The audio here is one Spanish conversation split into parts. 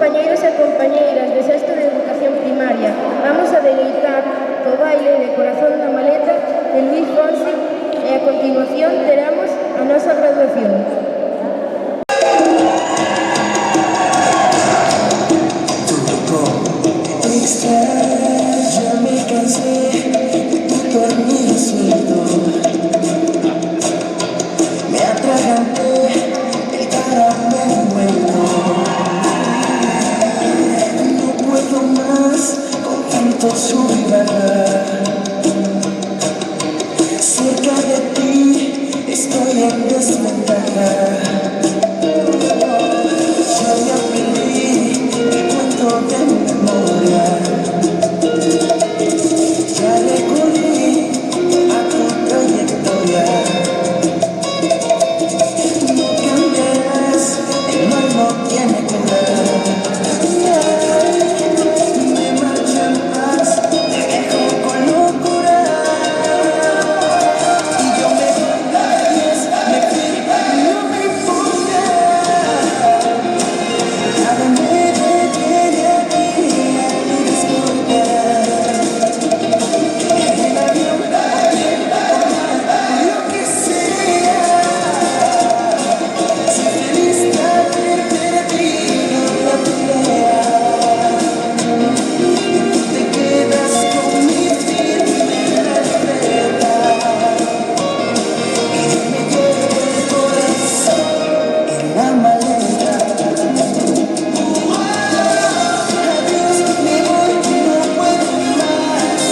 compañeiros e compañeiras de sexto de educación primaria, vamos a deleitar co baile de Corazón na maleta de Luís Fonsi e a continuación teremos a nosa graduación. Ya me cansé de tu dormir suelto. Me atraganté el caramelo envuelto. No puedo más con tanto sub y bajar. Cerca de ti estoy en desventaja. Ya me aprendí el cuento de mi memoria. Ya recorrí a tu trayectoria. No cambiarás, el mal no tiene cura. Me marcho en paz, te dejo con locura. Y yo me voy, me fui, no me importa. Nada me detiene aquí, nadie disculpa. El avión, lo que sea. Soy feliz de haber perdido la pelea. Y tú te quedas con mi firme respeto. Y yo me llevo el corazón en la maleta. Adiós, me voy, no puedo más.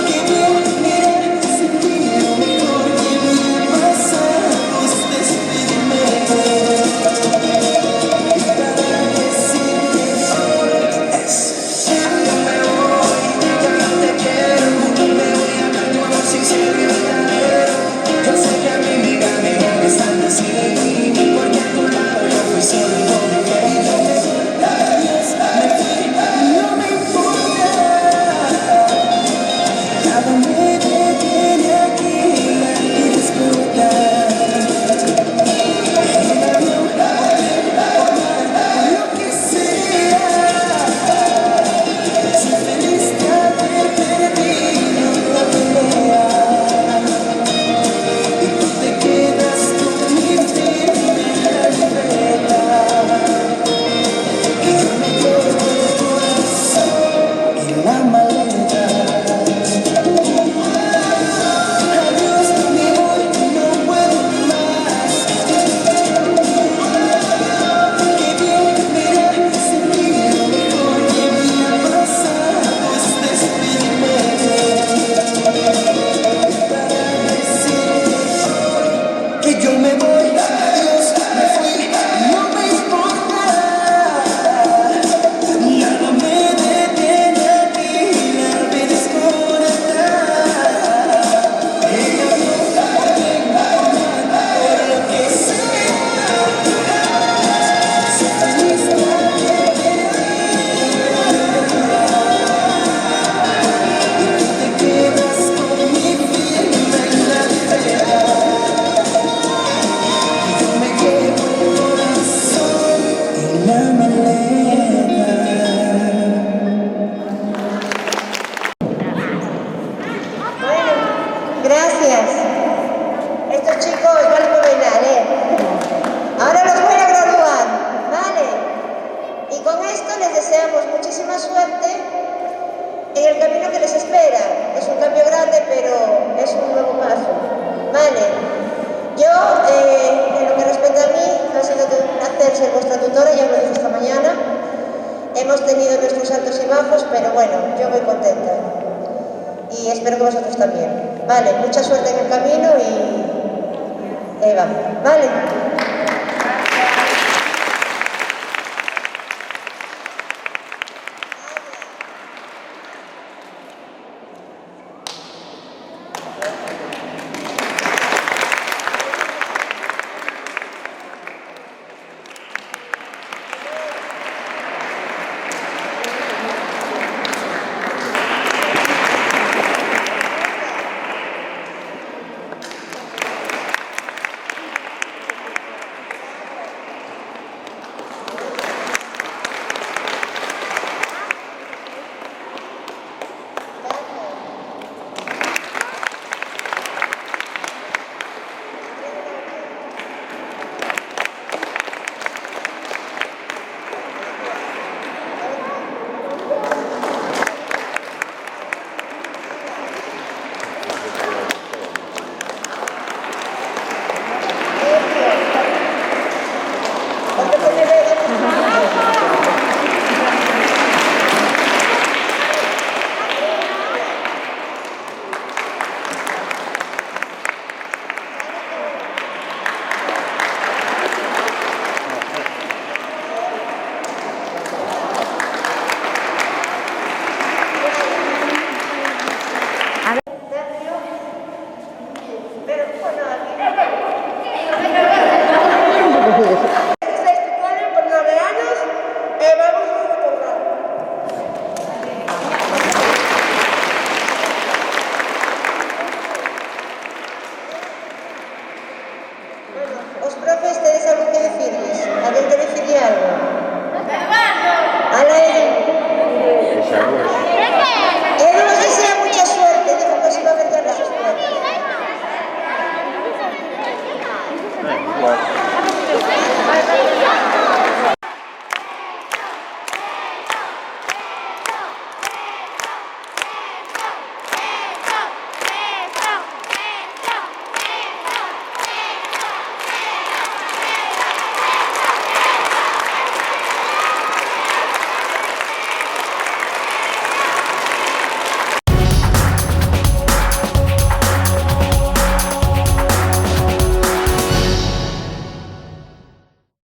Qué bien, mira, sentí lo mejor que me ha pasado es despedirme. Y para decirte hoy es: ya yo me voy, ya no te quiero. Me voy a dar tu amor sincero y verdadero. Yo sé que a mi vida me están así de mí, porque a tu lado yo fui solo y no me quedé. Adiós, me fui, no me importa. Nada me detiene aquí, nadie disfruta. El avión, lo que sea. Soy feliz de haber perdido la pelea. Y tú te quedas con mi firme respeto. Y yo me llevo el corazón en la maleta. Adiós, me voy, no puedo más. Qué bien, mira, sentí lo mejor que me ha pasado es despedirme. Para decirte hoy que yo me voy, adiós, me fui, no me importa. Nada me detiene aquí, nadie desconecta. El avión, por lo que sea. Soy feliz de haber perdido. Y tú te quedas con mi firme en la espera. Yo me llevo el corazón en la maleta. Bueno, gracias. Estos chicos van a fenomenal, ¿eh? Ahora los voy a graduar, ¿vale? Y con esto les deseamos muchísima suerte en el camino que les espera. Es un cambio grande, pero es un nuevo paso, ¿vale? Yo, en lo que respecta a mí, ha sido un placer ser vuestra tutora, ya os lo dije esta mañana. Hemos tenido nuestros altos y bajos, pero bueno, yo muy contenta. Y espero que vosotros también. Vale, mucha suerte en el camino y ahí vamos, ¿vale?